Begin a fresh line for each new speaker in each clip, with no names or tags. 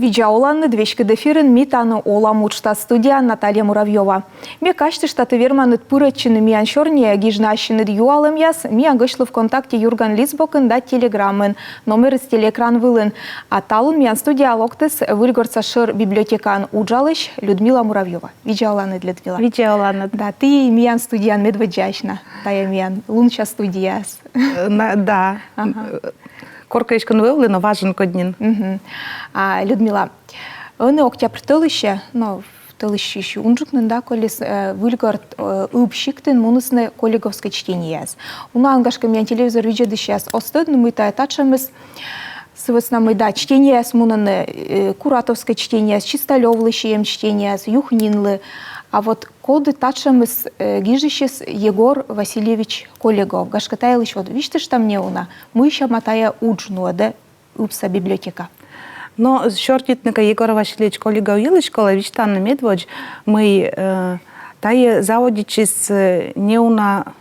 Виджауланны двечка дефирен митаны олам учта студия Наталья Муравьева. Мне кажется, что ты верманет пырочины миан шорния гижнащины юалым яс, миан гышлы в контакте Юрган Лисбокен да телеграммен, номер из телеэкран вылын. А талун миан студия локтес выльгорца шир библиотекан уджалыш Людмила Муравьева. Виджауланны для Людмила.
Виджауланны.
Да, ты миан студиян медведжачна, тая миан лунча студияс.
Да. Коркаишкан вывлено важен коднин.
Людмила, он октябрь тылыще, но в тылыще еще унжукнен да колес выльгард упщиктен мунусне коллеговское чтение. У нас ангашка меня телевизор видит сейчас остыдно мы та этачемес с нами да чтение с мунане куратовское чтение, с чистолевлыщем чтение, с юхнинлы. А вот коды тачемес гижищес Егор Васильевич Коллегов. Гашкатайл еще видишь что мне уна. Мы еще матая уджну да упса библиотека.
Но шортитника Егора Васильевич Коллегов елыш кола вичтанны медводж мы тае заводичис не уна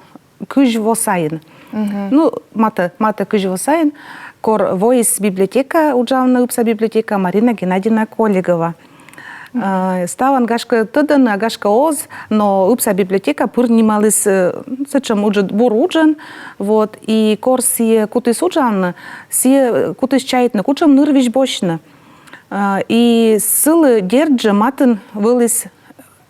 кыж восайн. Ну мата кыж восайн кор воис библиотека уджавна упса библиотека Марина Геннадьевна Коллегова. Ставан гашка тъдън, гашка оз, но упса библиотека пурнималис сечем уджат бур уджан, вот и кор си кутис уджан, си кутис чайтна, кучам нырвиш бошна. И сылы дерджа матын вылис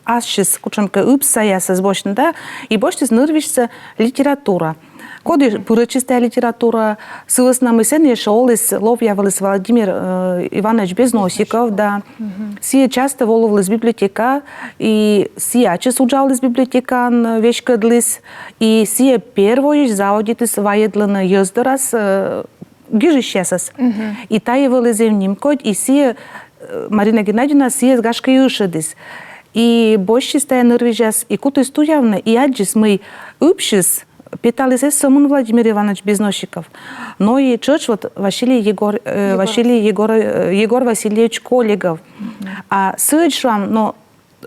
асшис кучамка упса ясас бошна, да, и боштис нырвишся литература. Коди пурычистая литература, сылыс нам исен ешолис ловьявалис Владимир Иванович Безносиков, да. Сие часто воловлис библиотека, и сие ачес уджалис библиотекан вешкадлис, и сие первоиш заводитис ваедлана ёздорас гижищесас. И тае вылезем нимкод, и сие Марина Геннадьевна сие гашка юшедис. И бощистая нырвижас, и куту стуявна, и аджис мы упшис, питались самун Владимир Иванович Безносиков, но и чёрч вот Егор Васильевич Коллегов. А сыджрам, но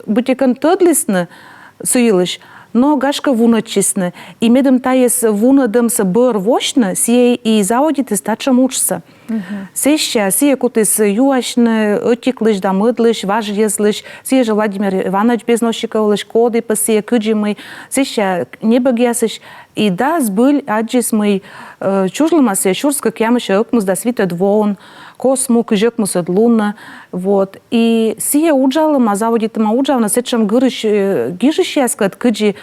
бутикан тăдлисны сыйлыш, но гашка вуночисны. И медом таес вунадымсы быр вошны, сие и заводитыс тачам учса. Сеща, сие кутыс юашны, отиклыш да мыдлыш, важъезлыш, сие же Владимир Иванович Безносиковлыш, коды по сие кыджимый, сеща небогясыш. И да, сбыль аджис мы чужлымасы, шурска кямыша ыкмыз да свита двоун, косму кыжекмыз от луна, вот. И сие уджалыма, заводитыма уджална, сечем гырыш гижищескат кыджи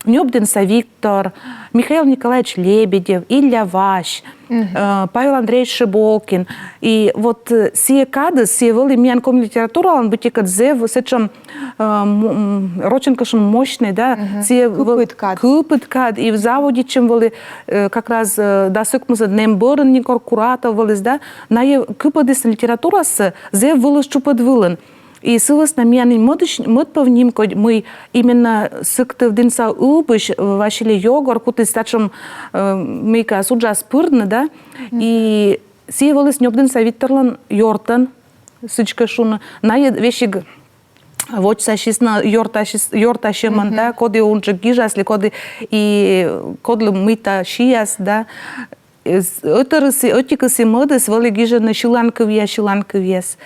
Нёбденса Виктор, Михаил Николаевич Лебедев, Илья Ващ, Павел Андреевич Шиболкин. И вот сие кады, сие вели мианком литература, он бутикат зев, сечем роченкашем мощный, да, сие купит кад, и в заводе чем вели как раз дасыкмыза днем бърн никор куратов велис, да, на е купадис литература с зев велис чупад вилен. И сылыс на мияны мыт павним, код мы именно сыктыв дынса убыш Василий Егор, куты стачем мейка суджа спырдны, да, и сие вылыс нёбдынса Викторлан Йортан, сычка шуна, на вещиг вот сашисна Йорта шеман, да, коды унча гижасли, коды и кодлы мыта шияс, да, отикасы мыдыс вели гижаны шиланкывьес.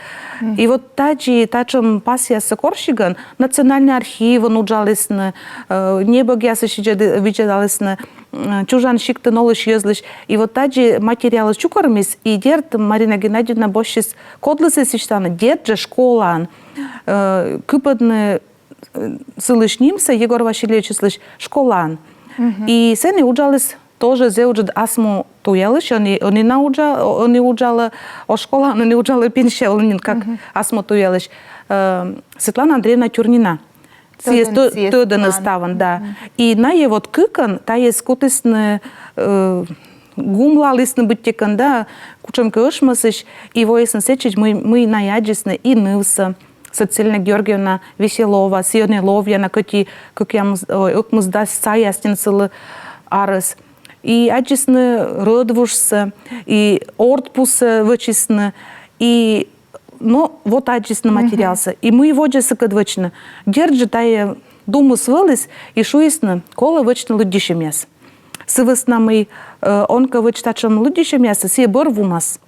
И вот тачем пасиясы коршиган национальный архив уджалысны, небогясы виджалысны, чужан шиктын олыш езлыш. И вот таджи материалы чукармис, и дерт Марина Геннадьевна бощис кодлысы сиштаны, дерт же школан, кыпадны сылышнимся, Егор Васильевич слыш школан. И сени уджалыс тоже зеуджат асмо туялыш, они уджала о школа, они уджала пеншевланин, как асмо туялыш. Светлана Андреевна Тюрнина. Тъдън ставан, да. И на е вот кыкан, та е скутисны гумла лисны быттекан, да, кучамка ышмасыш, и воесн сечич мы наяджисны и нывса. Сацилина Георгиевна Веселова, Сионе Ловьяна, как я ыкмызда саястин сылы арыс. И аджисны рыдвушсы, и ортпусы вычисны, и но вот аджисны материалсы. И мы его же сыкадвычны. Держи тая думу свылыс, и шуисны, кола вычны лыддиши мяс. Сывысна мы онка вычтачам лыддиши мяса, сие бор вумас.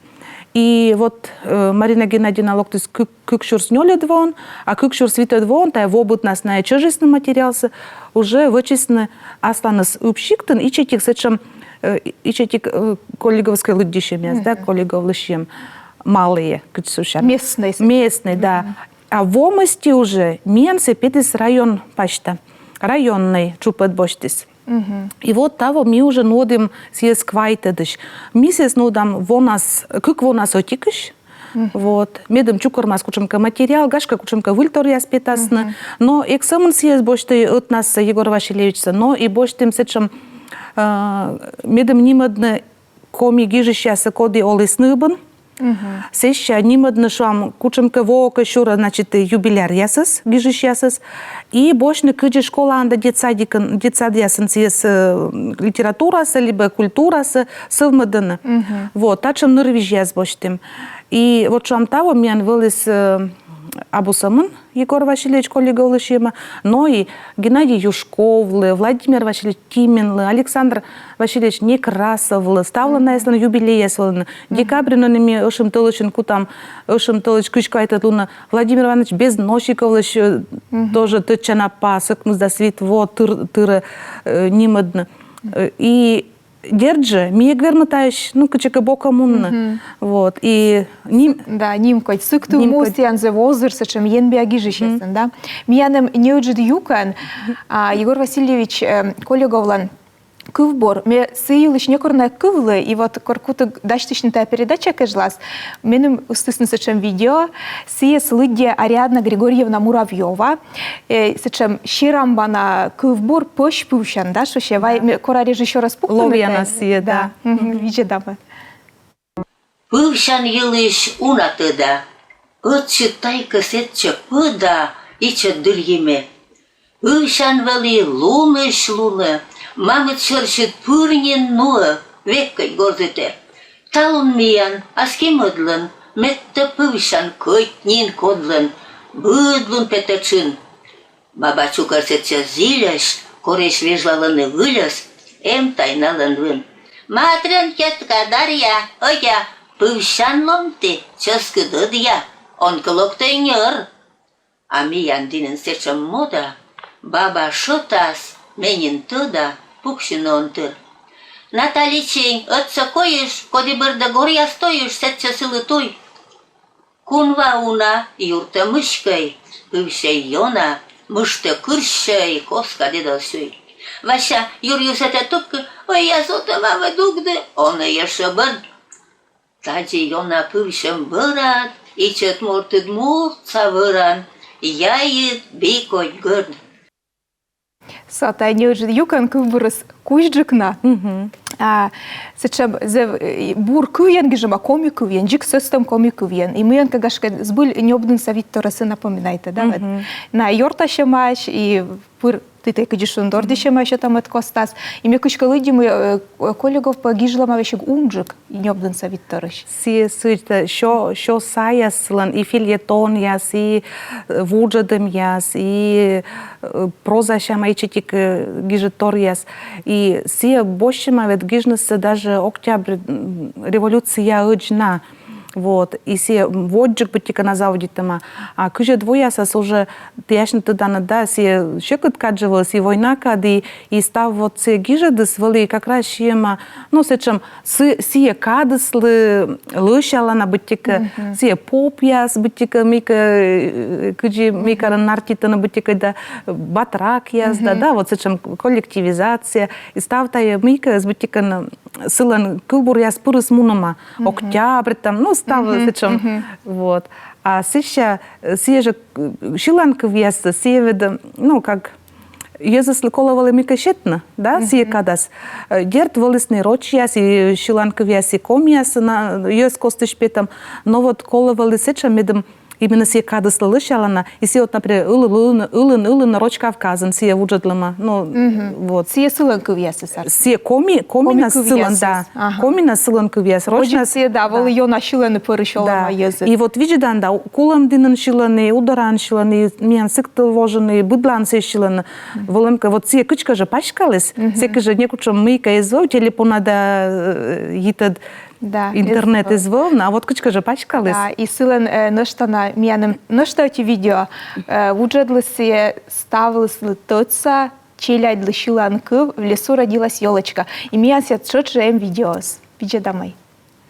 И вот Марина Геннадьевна локтис кükшурс нёледвон, а кükшурс витедвон, та в обут нас на чужестный материалсы, уже вычестны асланыс упщиктен, и четик сечем, и четик коллеговской луддищем, да, коллеговлыщем малые, кычсушар.
Местные.
Местные, да. А в омости уже менсы петис район пашта, районный чупет боштис. И вот того мы уже нодим съес квайтедыш. Мисес нодам вонас, как вонас отикыш. Вот. Медом чукормас кучемка материал, гашка кучемка вильтор яспетасны. Но эксамен съес бошты от нас Егор Васильевича, но и боштым сечем медом нимадны коми гижища коди олесныбын. Сеща нимадны шам кучемка вока шура, значит, юбиляр ясыс, гижищ ясыс. И бошны кыджи школа анда детсад ясын съес литературасы, либо культурасы совмадыны. Вот, тачем нырвиж яс боштым. И вот шам того мен вылез Абусамын Егор Васильевич коллеговлышема, но и Геннадий Юшковлы, Владимир Васильевич Тименлы, Александр Васильевич Некрасовлы, ставлы на юбилей ясвалны. Декабринонами ошим тылычин кутам, ошим тылыч кычкайты луна. Владимир Иванович Безносиковлыш тоже тычана пасык, мызда свит вот тыры нимадны. И держи, мие гверматаешь, ну, качека бока мунна. Вот, и ним...
Да, нимкой. Сыкту мост янзе возырсы, чем ен биагижи честен, да. Мияным неуджид юкан, Егор Васильевич коллеговлан кывбор, ме сыйлыш некорна кывлы, и вот коркуты даштышнытая передача кэжлас, меным устысын сычем видео, сыес лыдде Ариадна Григорьевна Муравьева, сычем щирамбана кывбор пöş пывшан, да, что ще, вай, кора режиссера спуктын.
Ловьяна сие, да.
Виде дамы.
Пывшан йылыш унатыда, ытчы тайкы сетче пыда, иче дырьеме. Пывшан вали луныш луны, мамы чыршыт пырнен нуы, веккай гордыте. Талун миян, аскемыдлын, метті пывшан көйтнен кодлын, быдлун петечын. Баба чукарсетче зилеш, кореш вежлалыны вылез, тайналын вын. Матрен кетка Дарья, оя, пывшан ломты, чыскыдыд я, онкылоктай нер. А миян динен сечем мода, баба шотас, менин тыда, пукшин онтыр. Наталичень, отца коиш, коди бырда горя стоишь, сетче сылы той. Кунва уна, юрта мышкой, пывшей йона, мышта кыршей, коска дедалсуй. Ваша юрюсете тупка, ой, я сота мама дугды, она еше бын. Таджи йона пывшем бырат, и чет мортыд мурца выран, яйыт бикой гырд.
Сота неуджид юкан кывбырыс кужджыкна. Сычем бур кывен гижема коми кывен, джик сестем коми кывен. И мы кагашка сбыл необдын совет торасы напоминайте, да? На йорта шемаш и пыр ты кадишун дорди шемаш там от костас. И мне кучка люди мы коллегов погижлама вещик умджик и необдын совет торыш.
Сие сыйта шо саяслан и фильетон яс и вуджадым яс и проза шама и читик гижетор яс. И сие бощема вет гижнысы даже октябрь революция ыджна. Вот. И се воджик бытика на заводитама. А кыже двоясас уже тяшно тыдана, да, се шекот каджевалась, и война кади, и став вот се гижадыс вали, как раз шема, ну, сечем, сие кадыслы, лышалана бытика, сие попяс бытика, мика, кыже мика нартитана бытика, да, батрак яс, да, вот сечем коллективизация, и став тая мика с бытика сылан кылбур яс пырыс мунама, октябрь там, ну, став сечем, вот. А сеща, сие же шиланка веста, сие веда, ну, как Езыслы коловалы микашетна, да, сие кадас. Дерт волесный роч яс, и шиланка вяс, и ком яс, ез костыш петам, но вот коловалы сеча медом именно сие кадас лышалана, и сие вот, например, улын роч Кавказан, сие вуджадлама, ну, вот.
Сие сыланка вяс, сар.
Сие комина сылан, да, комина сыланка вяс.
Очень сие, да, вол ее нашиланы порышалама езы.
И вот виджидан, да, кулам динан шиланы, ударан шиланы, мен сыктыл вожаны, быдлан се шиланы, волымка, вот сие кычка же пачкалась, сие же некучам мыйка езо, телефона да, йитад,
Да,
интернет изволна, а вот кучка же пачкалась.
Да, и сылен нăштана миянем нăштăти видео уджедлысе ставилась лытоца челядь лышиланкы в лесу родилась елочка. И миян сет шотжем видеос. Пиджа домой.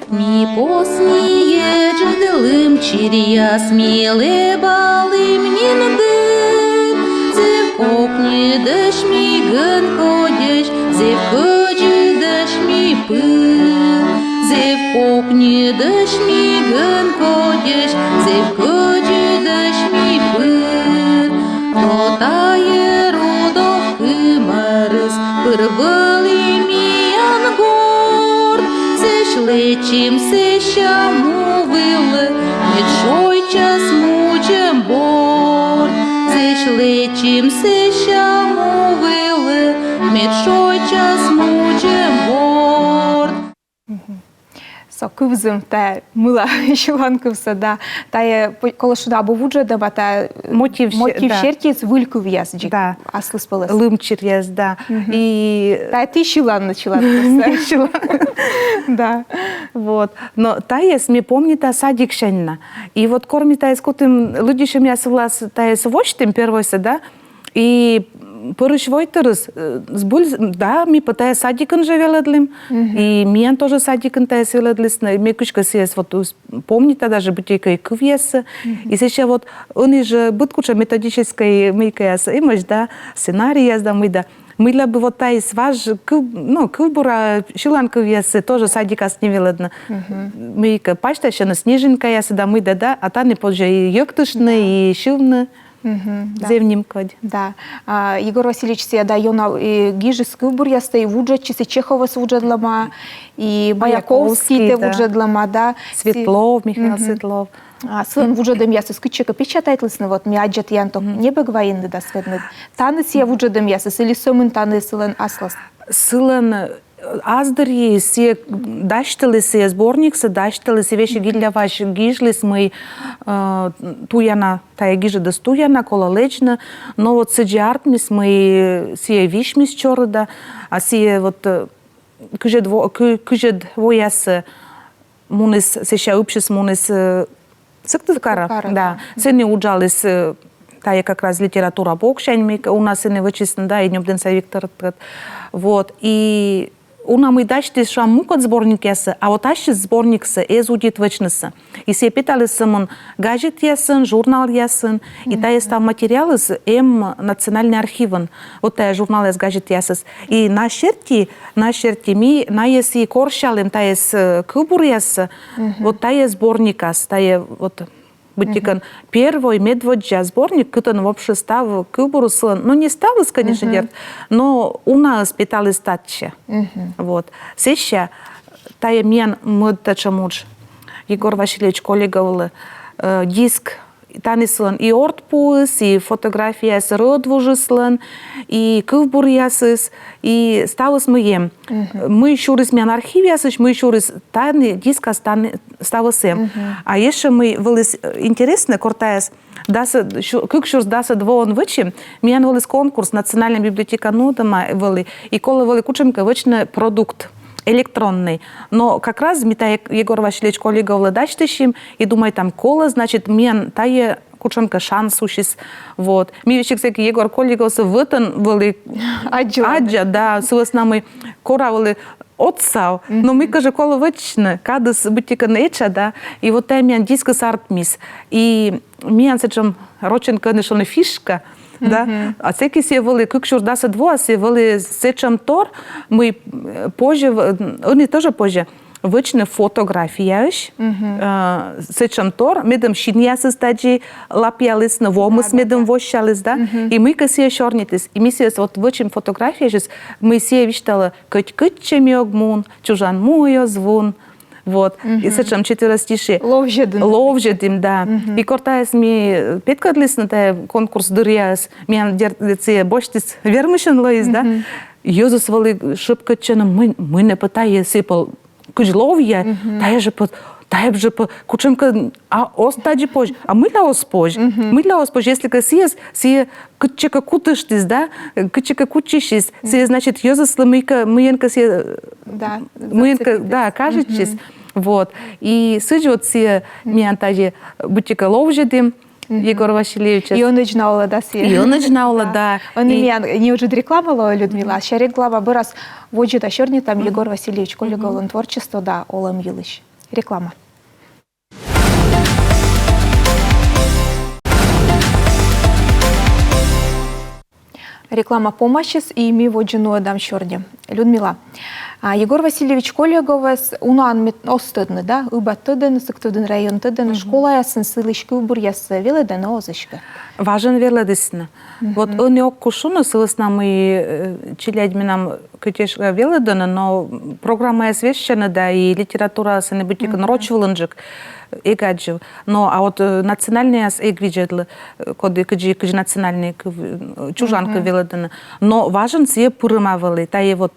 Ми посніє джаделим чирія сміле балим ніндин. Зев кокні деш мі гын ходєш, зев кочі деш мі пил. Зев кокні деш мі гын ходєш, зев кочі деш мі пил. То тає родовки марис, пирвали міян горд. Лечим се ща мовили, нічой час мучем борт. Зеш лечим се ща мовили, нічой час мучем борт.
So kывзым та мыла шиланкывса да тая колошуда бувуджа да бата
Мотив да.
шертис выльку вяз
Да.
аслыс пылыс.
Лымчир yes, да. И
Та ты шилан начала. Да.
вот. Но таес мне помнит о садик шенна. И вот кормит таес кутым людишем я соглас таес вочтем первойся, да. И порыш войтерс сбуль, да, ми потая садикын же веледлим. И мен тоже садикын таес веледлис. Мне кучка сиес вот помнит даже бутейка и кувьеса. И сейчас вот он же будет куча методической мейкаяс имаш, да, сценарий да мы да. Мыла бы вот таис важ, ну, кылбура шиланка весы тоже садика с невеледна. Мейка пачта еще на снежинка ясы да мы да, а та не позже и ёктышны, и шилны. Зевним код.
Да. Егор Васильевич се да йона гижи скылбур яста и вуджачи се Чехова с вуджадлама, и Маяковский те вуджадлама, да.
Светлов, Михаил Светлов.
Свен вуджадым ясы скычека печатайтлысны вот ми аджат янто не бегвайынды да сведны. Таныс я вуджадым ясы или сомын таны сылын аслас.
Сылын аздарьи се даштали се сборник се даштали се веши гильля ваш гижлис мы туяна тая гижа да стуяна кола лечна, но вот сиджарт мис мы се виш мис чорда, а се вот кujed voias мунис се ша упшис мунис сыктывкара, да, се не уджалис тая как раз литература бокшань, у нас и не вычислен, да, и днем Виктор, вот, и уна мы дачти шам мукот сборник ясы, а вот ащи сборник се эзудит вычнысы. И се питали самон гаджет ясын, журнал ясын, и тая став материалы с национальный архивен, вот тая журнал яс гаджет ясыс. И на шерти ми на яси коршалым таес кылбур ясы, вот тая сборникас, тая вот бутикан первый медводжа сборник, который вообще став кылбуру сын, ну не ставил, конечно, дерт, но у нас питали статча. Вот. Сейчас тая мен мыдтачамуч Егор Васильевич коллеговал диск танислан и ортпуыс, и фотография с родвужислан, и кылбур ясыс, и ставус мы ем. Мы еще раз мен архив ясыш, мы еще раз тайны диска ставус ем. А еще мы вылез интересно, кортаяс, как шурс даса двоон вычим, мен вылез конкурс Национальная библиотека Нодама вылы, и кола вылы кучемка вычный продукт электронный. Но как раз мета Егор Васильевич коллега дачтыщим и думаю, там кола, значит, мен тае кученка шанс ущис. Вот. Ми вещи, кстати, Егор коллега вытан вали аджа, да, с нами кора вали отцав. Но мы, каже, кола вычно, кадыс бутика неча, да, и вот тая мен дискас артмис. И мен сечем роченка нешона фишка, да, а всеки се вели, как шур даса двоа се вели сечем тор, мы позже, они тоже позже, вычне фотографияш, сечем тор, медем шиньясы стаджи лапьялись, на вомыс медем вощались, да, и мы касе шорнитесь, и мы се вот вычем фотографияш, мы се виштала кыть-кытчем йогмун, чужан муё звун, вот, и сечем четверостиши. Ловжедим, да. И кортаяс ми петкадлис на те конкурс дыряс, ми дердеце боштис вермышен лоис, да. Йозус вали шипкаченом, мы не питає сипал кujлов'я, тая же по кучемка, а остаджи позже, а мы для оспож, если касиес, сие кучека кутыштис, да, кучека кучишис, сие значит йозус ламыка, мыенка сие,
да,
мыенка, да, кажечис. Вот. И сыжи вот все меня таже бутика ловжеди Егор Васильевич.
И он начинал, да, сие.
И он начинал, да.
Он меня не уже рекламала Людмила, а сейчас реклама бы раз вожит ашерни там Егор Васильевич, коллега он творчество, да, Олам Юлыч. Реклама. Реклама помощи и ми воджину адам шорди. Людмила. Егор Васильевич коллеговас унан остыдны, да, ыба тыдын, сыктыдын район тыдын, школа ясын сылышкы убур ясы веледен озышкы.
Важен веледесна. Вот он не окушуну сылысна мы чилядьминам кытеш веледен, но программа освещена, да, и литература сенебутика нарочвылынжик. Эгаджив. Но а вот национальные эгвиджедлы, коды кыджи национальные чужанка веледена. Но важен все пурымавалы. Та и вот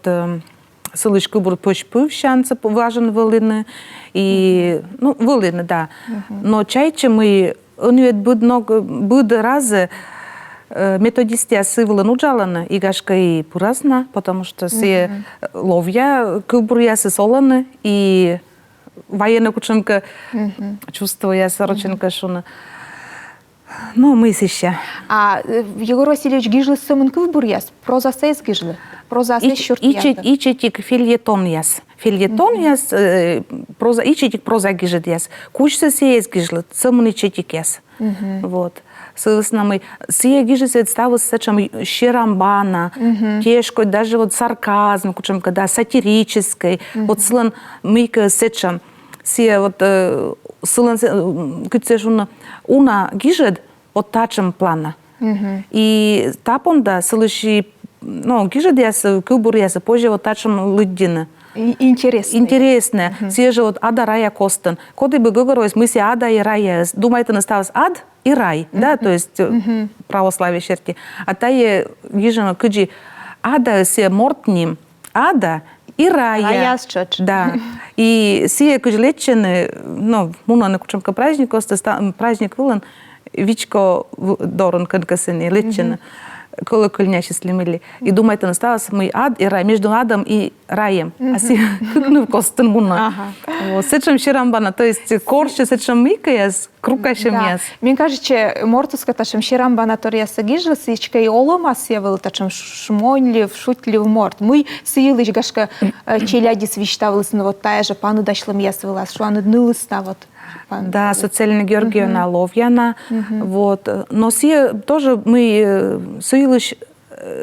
сылышкы бур пөшпөв шансы важен вылыны. И, ну, вылыны, да. Но чайче мы, он буд разы методисты сывылын уджаланы, игашка и пуразна, потому что все ловья кыбурьясы соланы, и военная кученка чувствуя сороченка шуна. Ну, мы еще.
А Егор Васильевич гижлы сымын кылбур яс, проза сейс гижлы, проза сейс шурт ясы.
Ичетик фельетон яс. Фельетон яс, проза, ичетик проза гижет яс. Кучса сейс гижлы, сымын ичетик яс. Вот. Соответственно, мы сие гижет ставы с этим щерамбана, тяжкой, даже вот сарказм, кученка, да, сатирической. Вот слон мыка с этим. Сие вот сылын кытсешуна уна гижет от тачем плана. И тапонда сылыши, ну, гижет ясы, кылбур ясы, позже вот тачем лыддина.
Интересно.
Интересно. Сие же вот ада рая костен. Коды бы говорилось, мы се ада и рая. Думаете, насталось ад и рай, да, то есть православие черти. А та е гижена кыджи ада се мортним, ада и рая. Да. И сие кыджи лечены, ну, муна на кучемка праздник, праздник вылан, вичко дорон канкасыни лечены. Колокольня счастливили. И думаете, насталось мы ад и рай, между адом и раем. А си кыкны в костен муна. Сечем щерамбана, то есть корче сечем микаяс, крукашем яс.
Мне кажется, мортуска ташем щерамбана торяса гижла, сичка и олома севел ташем шмонлив, шутлив морт. Мы сиилыч гашка челяди свищтавылыс, но вот тая же пану дашлым ясвела, шуаны днылысна вот.
Да, социальная Георгиевна Ловьяна. Вот. Но сие тоже мы суилыш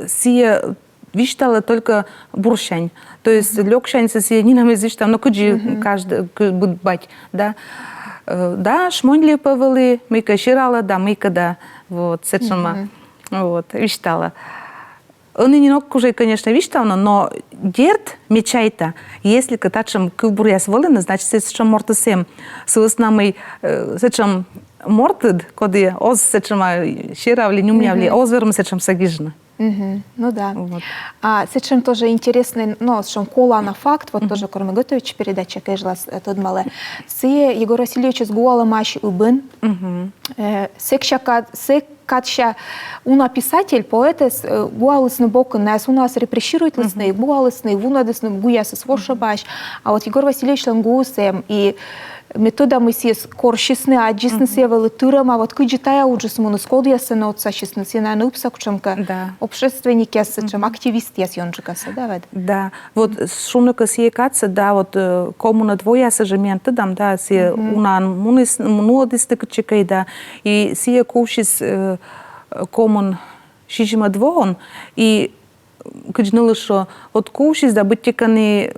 сие виштала только буршань. То есть лёгшань сие не нам извиштам, но куджи каждый будет бать, да. Да, шмонли повели, мы каширала, да, мы когда вот сечема вот виштала. Он и не ног уже, конечно, виштавно, но дерт мечайта, если катачем кубуряс волны, значит, сечем мортасем. Соответственно, сечем мортед, коды оз сечема щиравли, нюмнявли, озверм сечем сагижна.
Ну да.
Вот.
А сечем тоже интересный, ну, сечем кола на факт, вот тоже Корме Готович передача, кэжла тут мале. Сие Егор Васильевич с гуала маши убын. Катша уна писатель, поэтес гуалысны бокын, нас у нас репрессирует лысны, гуалысны, вунадысны гуясы свошабаш, а вот Егор Васильевич лангусем и метода мы сес коршисны, а джисны севелы тырам, а вот кыджитая уджис муны скодясы на отца чисны, сена нупса кучемка, общественники ясы, активисты ясы йонджикасы, да, вед?
Да, вот шумнука сие каца, да, вот коммуна двоя сажементы дам, да, сие унан мунис мнуодисты кычекай, да, и сие кушис коммун шижима двоон, и кыджнылы шо, от кушис, да, быттиканы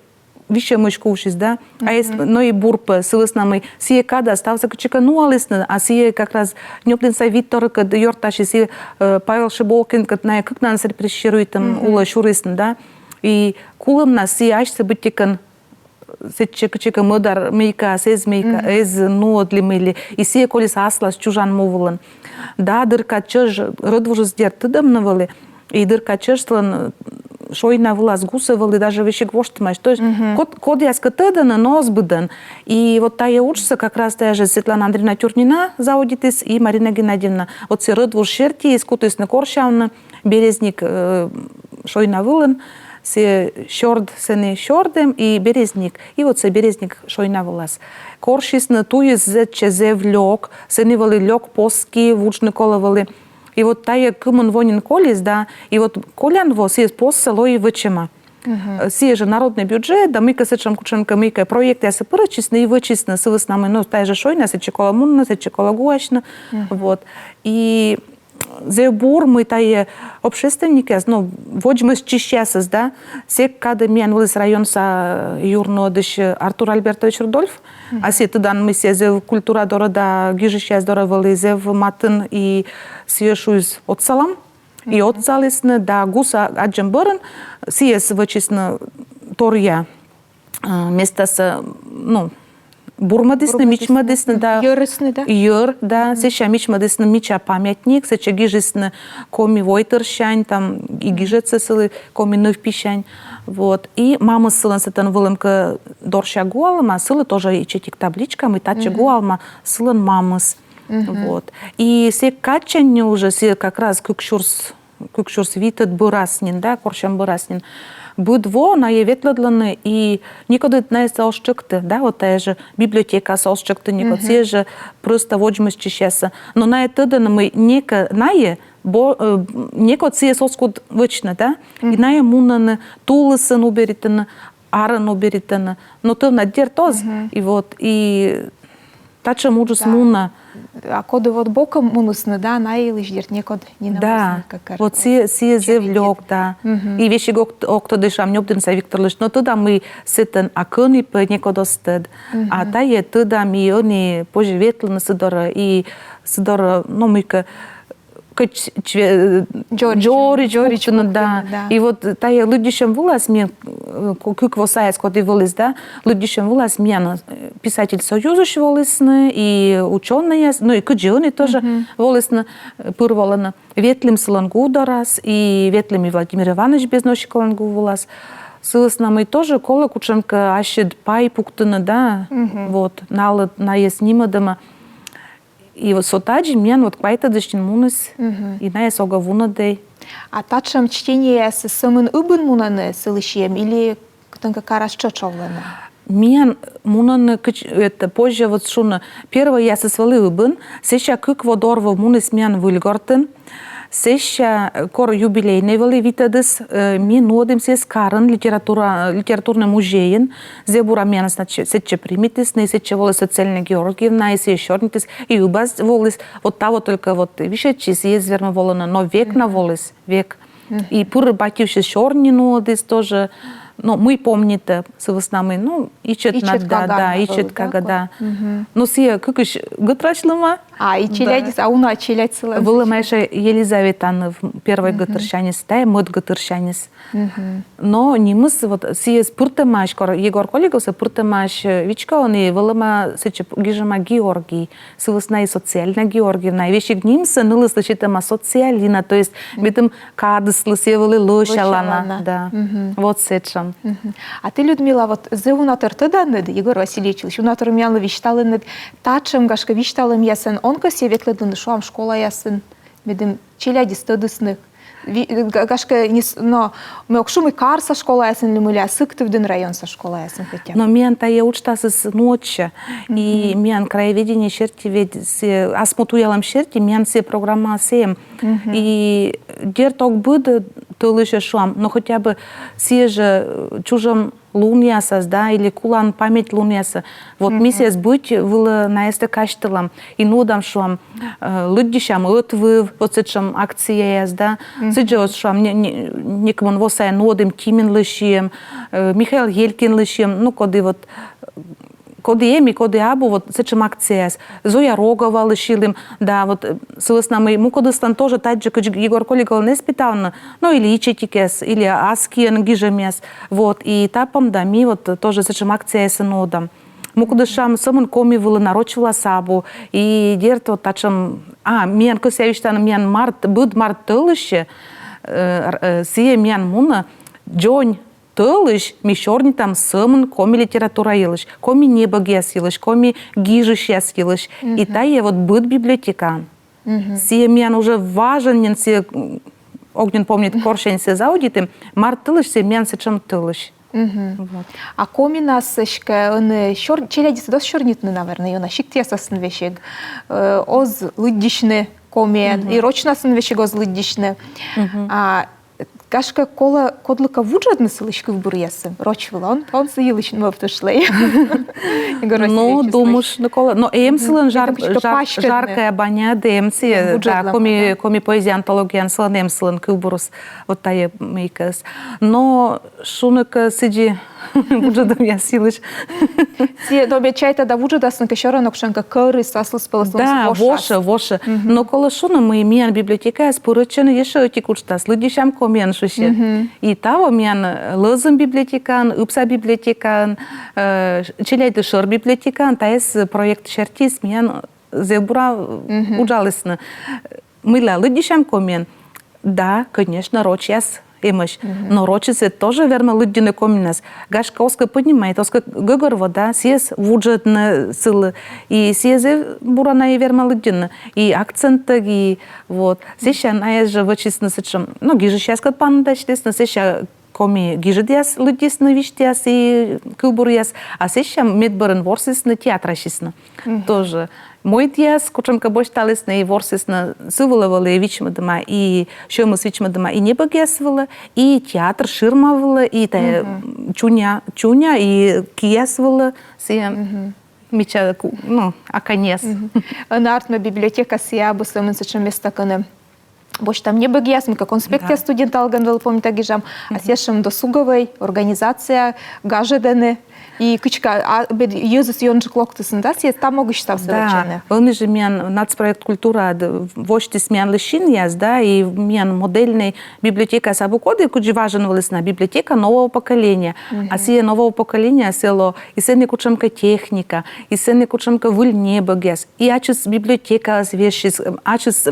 вище мыш кушис, да, а есть, но и бурпа, сылыснамы, сие када остался кычека нуалысны, а сие как раз нёплинса Виктор, кад йорташи, сие Павел Шиболкин, кад на как нас репрессирует там ула шурысны, да, и кулым нас сие ачсы быттикан сетче кычека мыдар мейка, сез мейка, эз нуодли мыли, и сие колис аслас чужан мовулын. Да, дырка чыж, рыдвужыз дер тыдымнывали, и дырка чыжслан шойна вылаз гусывали, даже вещи гвоштмаш. То есть код яска тыданы, но сбыдан. И вот тая учится как раз та же Светлана Андреевна Тюрнина заводитесь и Марина Геннадьевна. Вот се рыдвуж шерти, искутысны коршавны, березник шойна вылын, се шорд сене шордем и березник. И вот се березник шойна волас. Коршисна туе зече зев лёг, сене вали лёг поски, вучны кола вали. И вот тая кымын вонин колис, да, и вот колян во се пос село и вычема. Сие же народный бюджет, да мика сечем кученка мика проекты се пырачисны и вычисны сывыс намы, ну, тая же шойна, се чекола мунна, се чекола гуачна, вот. И зе бур мы тая общественники, ну, воджмы счищасыз, да, се кады мен вылыз район са юрно дыш Артур Альбертович Рудольф, а се тыдан мы се зе культура дора да гижищас дора вылы зе в матын и свешуз от салам, и отзалисны, да, гуса аджем бырын, сиес вычисны тория местасы, ну, бурмадысны, мичмадысны, да.
Йырысны, да?
Йыр, да. Сеща мичмадысны мича памятник, сеща гижисны коми войтырщань, там, и гижецы сылы коми нывпищань. Вот. И мама сылын сытын вылымка дорща гуалма, сылы тоже и четик табличкам, и тача гуалма сылын мамыс. Вот. И се качанне уже, се как раз кукшурс витет бураснин, да, коршам бураснин. Будво на еветладланы и никогда не соощыкты, да, вот та же библиотека соощыкты, никогда те же просто воджмыс чищеса. Но на это мы нека нае, бо некот се соскуд вычна, да, и нае мунаны тулысын убеританы, арын убеританы. Но ты надер тоз, и вот, и тача мужус муна.
А коды вот боком мунусны, да, наилыш дерт некод не
да,
какар.
вот се зевлёк, да. И вещи окто дышам нёбдынса Викторлыш, но туда мы сытын акыны по некодостед, а та е туда ми они поживетлны сыдора и сыдора, ну мы-ка Джорич, да. И вот тая людишем вылаз мен, как восаяц, когда вылез, да, людишем вылаз мен писатель союзуш волысны и ученые, ну и кыджионы тоже волысны пырваланы. Ветлим сылангу дарас и ветлим и Владимир Иванович безнощикалангу волаз. Сылысна мы тоже кола кученка ашид пай пуктыны, да, вот, на еснимадыма. И вот сотаджи мен вот квайта дыштин муныс, и на есога вунадей.
А тачам чтение с самын ыбын мунаны сылышем или кто-то карас чочовланы?
Мен мунаны это позже вот шуна. Первое я со свалы ыбын, сеща кык водорва муныс мен выльгортын, сеща кор юбилейный вали витадыс, мен нодым сес карын литературный музейн, зебура мен сетче примитис, не сетче волы социальная Георгиевна, и се шорнитис, и убас волыс, вот того только вот вишечис, есть верно волына, но век на волыс, век. И пуры бативши шорни нодыс тоже. Но мы помните с веснами, ну, ичет надо, да, ичет кага, да. Но сия, как иш, гатрачлама.
А, и челядис, а уна челядь сылан.
Была майша Елизавета первой гатаршанис, да, мод гатаршанис. Но не мы, вот, сия спуртамаш, Егор Коллеговса, спуртамаш, вичка он и волама, сече, гижама Георгий, с весна и социальна Георгиевна, и вещи гнимса, ныла слышитама социалина, то есть, битым кадыс лысевали лошалана, да, вот сечам.
А ты, Людмила, вот зе унатор тыданныд, Егор Васильевич, унатор мянлы вишталыныд, тачым гашка вишталым ясын, онка севетлыдын шуам школа ясын, медым челядис тыдысных. Гашка, но мы окшумы карса школа ясын лимыля, сыктывдын район со школа ясын хотя.
Но мен тая учтасы с ночи, и мен краеведение черти ведь асмотуялам черти, мен се программа сем, и дерток быды тылыше шуам, но хотя бы се же чужим луньясас, да, или кулан память луньяса. Вот миссия сбыть была на este каштылам, и нудам шуам людишам отвы, вот сечам акция, да, сечам шуам некому восая нодым Тимин лышием, Михаил Елькин лышием, ну коды вот коды еми, коды абу, вот сечам акция, Зоя Рогова лышилым, да, вот с веснами мукодыстан тоже таджи, Егор Коллегов не спитал, ну или ичетикес, или аскиен гижемес, вот, и тапом да ми вот тоже сечам акция с нодом. Мукудышам самын коми вылы нарочила сабу, и дерт вот тачам, мен косявиштан мен март, буд март тылыще, сие мен муна, джонь, тылыш, мишорни там самын коми литература елыш, коми небогес елыш, коми гижиш яс елыш. И та е вот быт библиотека. Сие мен уже важен, се огнен помнит коршенсе заудитым, мар тылышсе мен сычым тылыш. Вот.
А коминас ешке он челядисы дос шорнитны, наверное, она шиктесасын вешек. Оз лыддишны комен, и рочнасын вешек оз лыддишны. А кашка кола кодлыка вуджадны сылышкы в бурьясы. Рочвила, он сыйлышын мовтышлей.
Ну, думаешь, Никола, но эмсилен жаркая баня, демси, да, коми поэзия антология, силен эмсилен кылбурус, вот тая мейкас. Но шуныка сиди вуджадам я силыш.
Ти добечайта да вуджадасны кешора шанка кыры саслы спылыслы.
Да, воше. Но кола шуна мы миян библиотека спорычаны еще эти курстас, лыдишам комен шуще. И того миян лызым библиотекан, упса библиотекан, челяйды шор библиотекан, таес проект шертис миян зебура уджалысны. Мыла лыдишам комен. Да, конечно, рочьяс. Но рочице тоже верно лыддины коминас. Гашка оска понимает, оска гыгорва, да, сиес вуджетны сылы, и сиезе бурана и верно лыддины, и акценты, и вот. Сещан, а я же вычисна сычам, ну, гижи сейчас как пан дачлесна, сеща коми гижидяс лыддисны виштяс и кылбуряс, а сещам медбарен ворсисны театрашисны. Тоже. Мой диас, кучемка больше талисны и ворсисны сывылывала и вичмадыма, и шёмыс вичмадыма, и небо гесвала, и театр ширмавала, и чуня, и киясвала, сия меча, ну, аканес.
Артма библиотека сия быстрым сычам места каны. Больше там не бегиясм, как конспектия студент алган, помню, так гижам, а сешем досуговой организация, гажеданы, и кычка, а езус йонжик локтысын, да, сие там могу считать совершенно.
Да, он же мен нацпроект культура, вождь мен лишин яз, да, и мен модельный библиотека Сабукоды, куджи важен вылесна библиотека нового поколения, а сие нового поколения село, и сенне кучемка техника, и сенне кучемка выльне бегес, и ачис библиотека звешис, ачис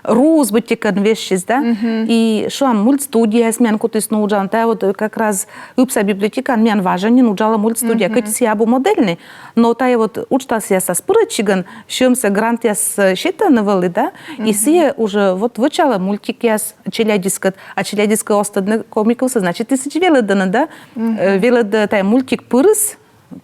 рус бытикан вещис, да, и шуам мультстудия с мен кутыс нуджан, та вот как раз упса библиотека мен важен, не нуджала мультстудия, кыти сиабу модельный, но та вот учтас я со спрычиган, шумся грант я с считанывали, да, и сие уже вот вычала мультик я с челядискат, а челядиска остадны комикуса, значит, тысяч веледана, да, веледа та мультик пырыс,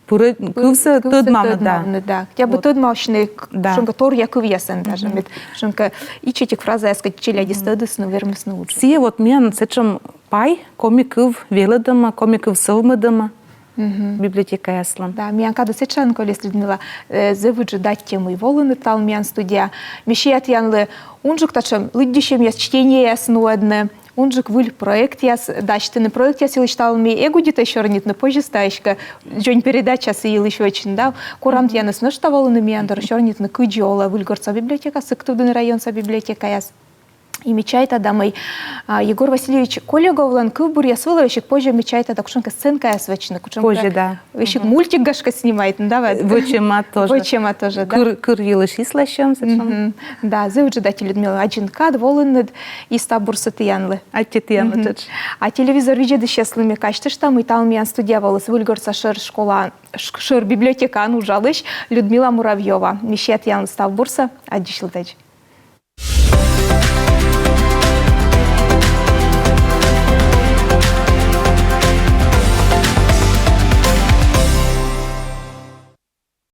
кывсы тыдмамы,
да. Я бы тыдмалшны, шунка тор яков ясен даже, шунка ичетик фраза яскать челядис тыдысны вермесны учу.
Сие вот мен сечем пай комиков веледама, комиков сылмыдама. Библиотека яслан.
Да, миян каду сечан колес Людмила зывыджы дать тему и волыны тал миян студия. Мишият янлы унжик тачем лыддишем яс чтение ясну одне. Унжик выль проект яс дачтыны проект яс илыштал ми эгудита шорнитны позже стаишка. Жон передача с илыш очень, да. Курамт яныс нышта волыны мияндыр шорнитны кыджола выль горца библиотека, сыктудын районса библиотека яс. И мечайта дамой Егор Васильевич Колеговлан кылбур ясвыловичек позже мечайта да кушенка сценка ясвечны.
Позже, да.
Вещик мультик гашка снимает, да?
Вычема тоже.
Вычема тоже, да.
Кыр елыш ислащем.
Да, зывыджы дати Людмила один кад волыннед и стабурсы тыянлы. А телевизор видеды счастливыми качты штам и там миян студия волос выльгорца шыр школа шыр библиотека ужалыш Людмила Муравьева. Мещет ян стабурса адишлдач.